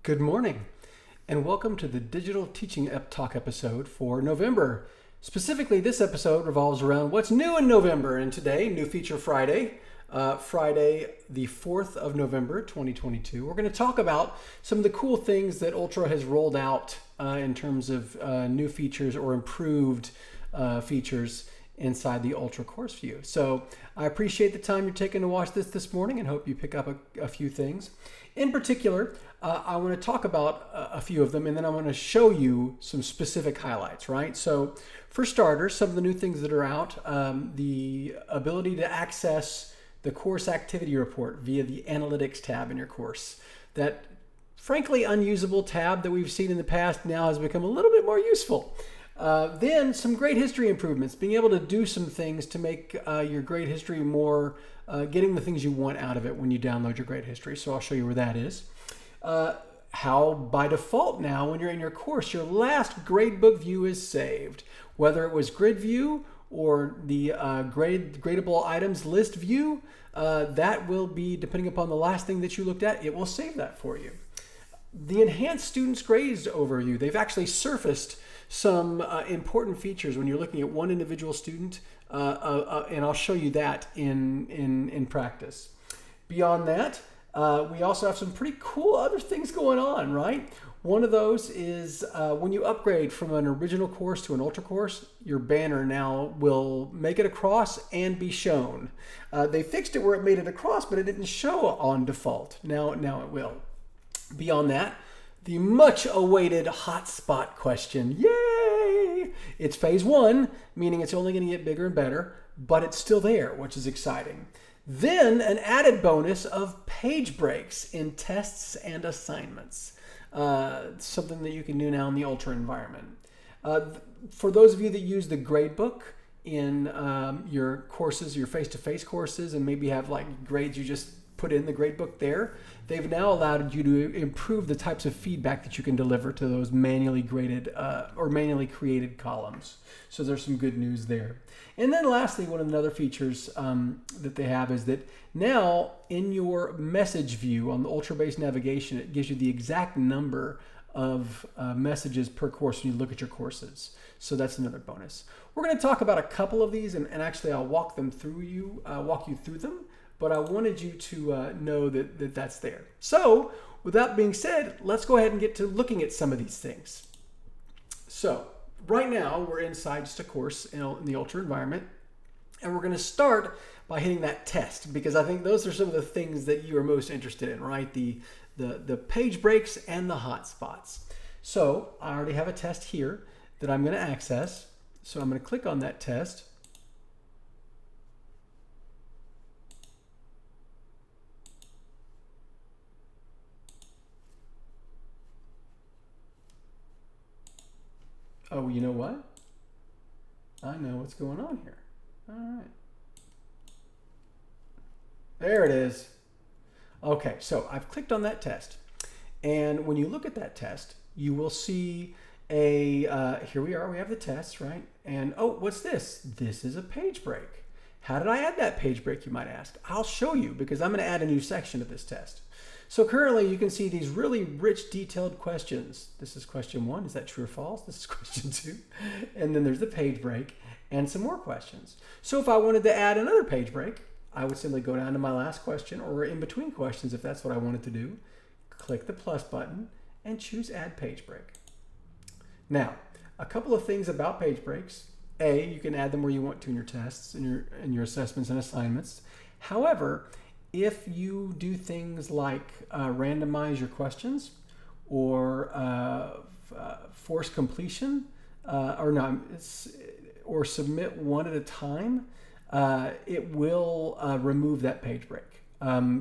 Good morning, and welcome to the Digital Teaching Talk episode for November. Specifically, this episode revolves around what's new in November, and today, New Feature Friday, Friday the 4th of November, 2022. We're going to talk about some of the cool things that Ultra has rolled out in terms of new features or improved features inside the Ultra course view. So I appreciate the time you're taking to watch this morning and hope you pick up a few things. In particular, I want to talk about a few of them, and then I want to show you some specific highlights, right? So for starters, some of the new things that are out, the ability to access the course activity report via the analytics tab in your course. That frankly unusable tab that we've seen in the past now has become a little bit more useful. Then some grade history improvements, being able to do some things to make your grade history more, getting the things you want out of it when you download your grade history. So I'll show you where that is. How by default now, when you're in your course, your last gradebook view is saved. Whether it was grid view or the gradable items list view, that will be, depending upon the last thing that you looked at, it will save that for you. The enhanced students grades overview, they've actually surfaced some important features when you're looking at one individual student, and I'll show you that in practice. Beyond that, we also have some pretty cool other things going on, right? One of those is when you upgrade from an original course to an Ultra course, your banner now will make it across and be shown. They fixed it where it made it across, but it didn't show on default. Now it will. Beyond that, the much awaited hotspot question. Yay! It's phase one, meaning it's only going to get bigger and better, but it's still there, which is exciting. Then an added bonus of page breaks in tests and assignments. Something that you can do now in the Ultra environment. For those of you that use the gradebook in your courses, your face-to-face courses, and maybe have like grades you just put in the gradebook there, they've now allowed you to improve the types of feedback that you can deliver to those manually graded or manually created columns. So there's some good news there. And then lastly, one of the other features that they have is that now in your message view on the Ultra-based navigation, it gives you the exact number of messages per course when you look at your courses. So that's another bonus. We're going to talk about a couple of these, and actually I'll walk you through them. But I wanted you to know that that's there. So with that being said, let's go ahead and get to looking at some of these things. So right now we're inside just a course in the Ultra environment, and we're going to start by hitting that test, because I think those are some of the things that you are most interested in, right? The page breaks and the hotspots. So I already have a test here that I'm going to access. So I'm going to click on that test. Oh, you know what? I know what's going on here. All right. There it is. Okay, so I've clicked on that test. And when you look at that test, you will see here we are, we have the test, right? And oh, what's this? This is a page break. How did I add that page break, you might ask? I'll show you, because I'm going to add a new section to this test. So currently you can see these really rich, detailed questions. This is question 1. Is that true or false? This is question 2. And then there's the page break and some more questions. So if I wanted to add another page break, I would simply go down to my last question, or in between questions if that's what I wanted to do. Click the plus button and choose Add Page Break. Now, a couple of things about page breaks. A, you can add them where you want to in your tests, in your assessments and assignments. However, if you do things like randomize your questions or force completion or submit one at a time, it will remove that page break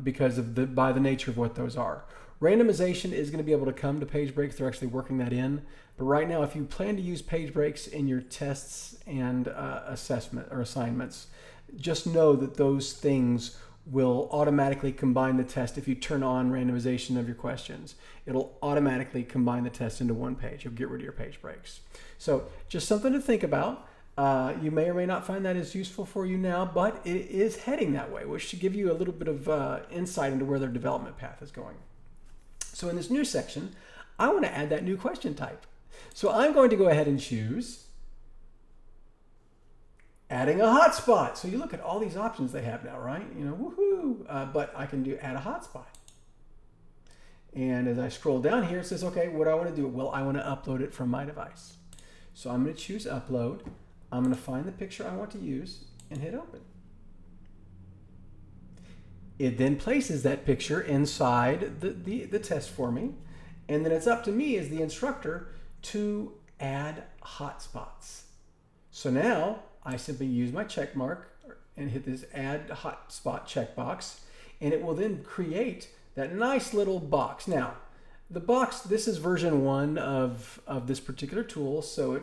because of by the nature of what those are. Randomization is going to be able to come to page breaks. They're actually working that in. But right now, if you plan to use page breaks in your tests and assessment or assignments, just know that those things will automatically combine the test. If you turn on randomization of your questions, it'll automatically combine the test into one page. You'll get rid of your page breaks. So just something to think about. You may or may not find that as useful for you now, but it is heading that way, which should give you a little bit of insight into where their development path is going. So in this new section, I want to add that new question type. So I'm going to go ahead and choose adding a hotspot. So you look at all these options they have now, right? You know, woohoo! But I can do add a hotspot. And as I scroll down here, it says, okay, what do I want to do? Well, I want to upload it from my device. So I'm going to choose upload. I'm going to find the picture I want to use and hit open. It then places that picture inside the test for me. And then it's up to me as the instructor to add hotspots. So now I simply use my check mark and hit this add hotspot checkbox, and it will then create that nice little box. Now, the box, this is version 1 of this particular tool, so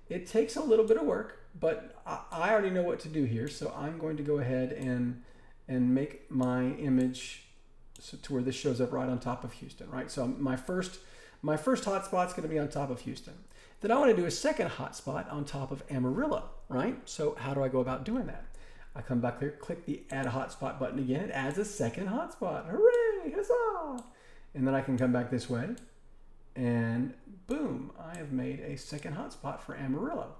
it takes a little bit of work, but I already know what to do here, so I'm going to go ahead and make my image so to where this shows up right on top of Houston, right? So my first hotspot is going to be on top of Houston. Then I want to do a second hotspot on top of Amarillo, right? So how do I go about doing that? I come back here, click the add a hotspot button again. It adds a second hotspot. Hooray, huzzah! And then I can come back this way and boom, I have made a second hotspot for Amarillo.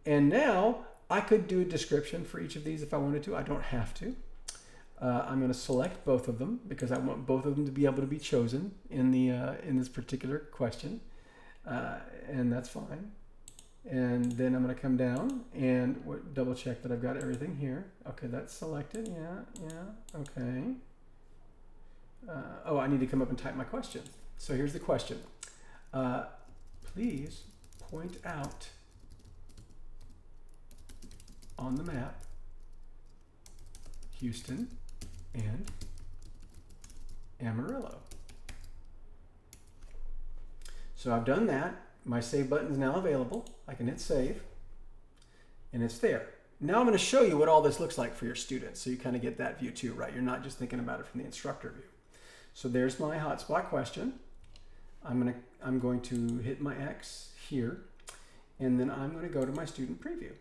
And now I could do a description for each of these if I wanted to. I don't have to. I'm going to select both of them because I want both of them to be able to be chosen in this particular question, and that's fine. And then I'm going to come down and double check that I've got everything here. Okay, that's selected. Yeah, okay. Oh, I need to come up and type my question. So here's the question. Please point out on the map Houston and Amarillo. So I've done that. My save button is now available. I can hit save and it's there. Now I'm going to show you what all this looks like for your students so you kind of get that view too, right? You're not just thinking about it from the instructor view. So there's my hotspot question. I'm going to hit my X here, and then I'm going to go to my student preview.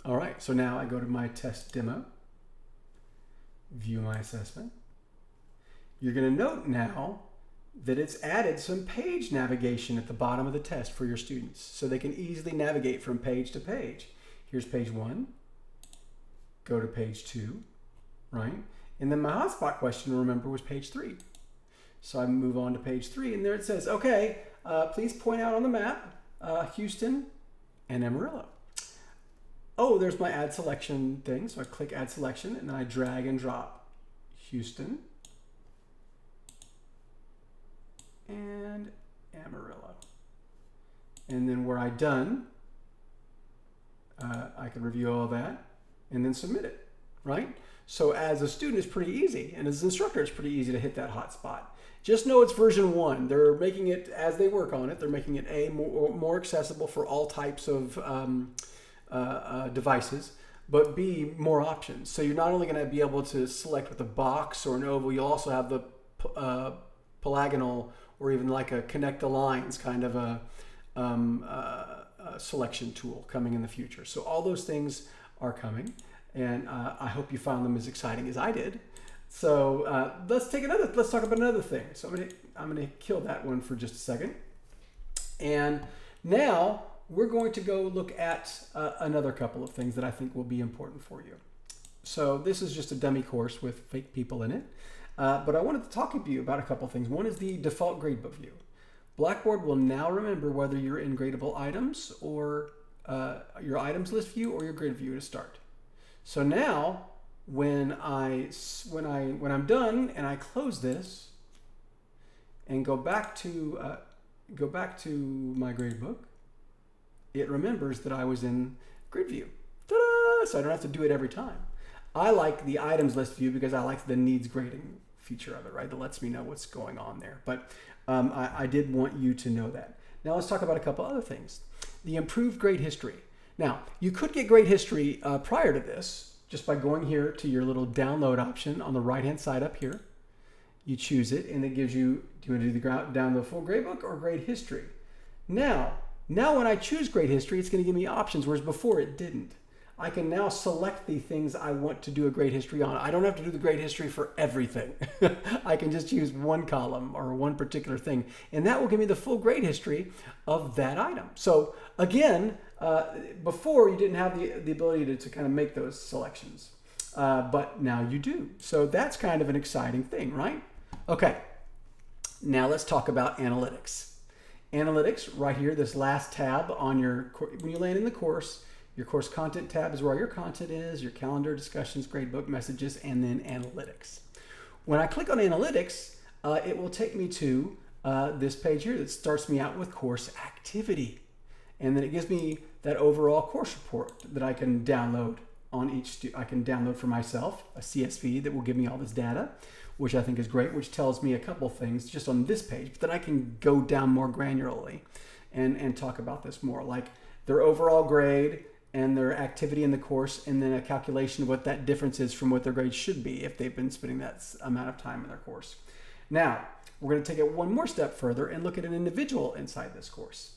All right, so now I go to my test demo, view my assessment. You're going to note now that it's added some page navigation at the bottom of the test for your students so they can easily navigate from page to page. Here's page 1, go to page 2, right? And then my hotspot question, remember, was page 3. So I move on to page 3, and there it says, okay, please point out on the map Houston and Amarillo. Oh, there's my add selection thing. So I click add selection and then I drag and drop Houston and Amarillo. And then where I'm done, I can review all that and then submit it, right? So as a student, it's pretty easy. And as an instructor, it's pretty easy to hit that hotspot. Just know it's version 1. They're making it, as they work on it, they're making it more accessible for all types of devices, but B, more options. So you're not only going to be able to select with a box or an oval, you'll also have the polygonal or even like a connect the lines kind of a selection tool coming in the future. So all those things are coming, and I hope you found them as exciting as I did. So let's talk about another thing. So I'm gonna kill that one for just a second, and now we're going to go look at another couple of things that I think will be important for you. So this is just a dummy course with fake people in it, but I wanted to talk to you about a couple of things. One is the default gradebook view. Blackboard will now remember whether you're in gradable items or your items list view or your grid view to start. So now when I'm done and I close this and go back to my gradebook, it remembers that I was in grid view. Ta-da! So I don't have to do it every time. I like the items list view because I like the needs grading feature of it, right? That lets me know what's going on there. But I did want you to know that. Now let's talk about a couple other things. The improved grade history. Now, you could get grade history prior to this just by going here to your little download option on the right-hand side up here. You choose it and it gives you, do you want to do the download full gradebook or grade history? Now, Now when I choose grade history, it's going to give me options, whereas before it didn't. I can now select the things I want to do a grade history on. I don't have to do the grade history for everything. I can just choose one column or one particular thing, and that will give me the full grade history of that item. So again, before you didn't have the ability to kind of make those selections, but now you do. So that's kind of an exciting thing, right? Okay, now let's talk about analytics. Analytics, right here, this last tab on when you land in the course, your course content tab is where all your content is, your calendar, discussions, gradebook, messages, and then analytics. When I click on analytics, it will take me to this page here that starts me out with course activity. And then it gives me that overall course report that I can download on I can download for myself, a CSV that will give me all this data, which I think is great, which tells me a couple things just on this page, but then I can go down more granularly and talk about this more, like their overall grade, and their activity in the course, and then a calculation of what that difference is from what their grade should be if they've been spending that amount of time in their course. Now, we're going to take it one more step further and look at an individual inside this course.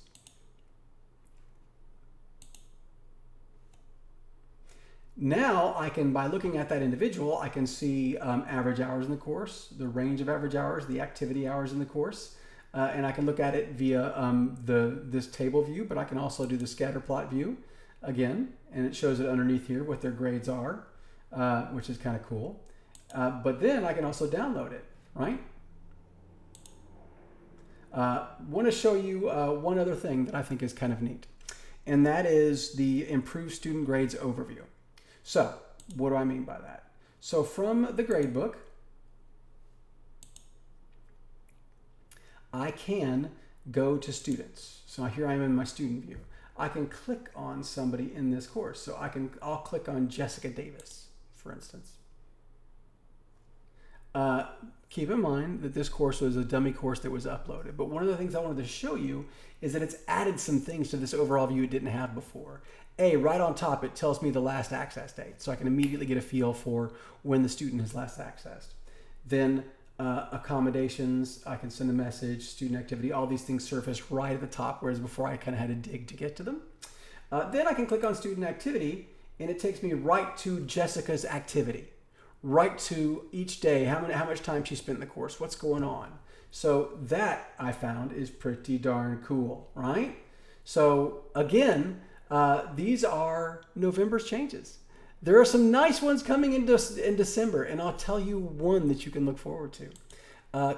Now, by looking at that individual, I can see average hours in the course, the range of average hours, the activity hours in the course, and I can look at it via this table view, but I can also do the scatter plot view again, and it shows it underneath here what their grades are, which is kind of cool. But then I can also download it, right? Want to show you one other thing that I think is kind of neat, and that is the Improved Student Grades Overview. So what do I mean by that? So from the gradebook, I can go to students. So here I am in my student view. I can click on somebody in this course. So I'll click on Jessica Davis, for instance. Keep in mind that this course was a dummy course that was uploaded. But one of the things I wanted to show you is that it's added some things to this overall view it didn't have before. Right on top, it tells me the last access date. So I can immediately get a feel for when the student has last accessed. Then accommodations, I can send a message, student activity, all these things surface right at the top, whereas before I kind of had to dig to get to them. Then I can click on student activity, and it takes me right to Jessica's activity, right to each day, how much time she spent in the course, what's going on. So that I found is pretty darn cool, right? So again, these are November's changes. There are some nice ones coming in December, and I'll tell you one that you can look forward to.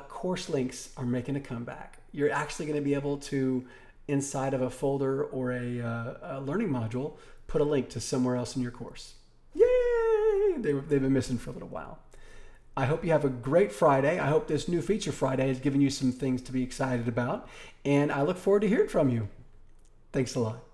Course links are making a comeback. You're actually going to be able to, inside of a folder or a learning module, put a link to somewhere else in your course. Yay! They've been missing for a little while. I hope you have a great Friday. I hope this new Feature Friday has given you some things to be excited about, and I look forward to hearing from you. Thanks a lot.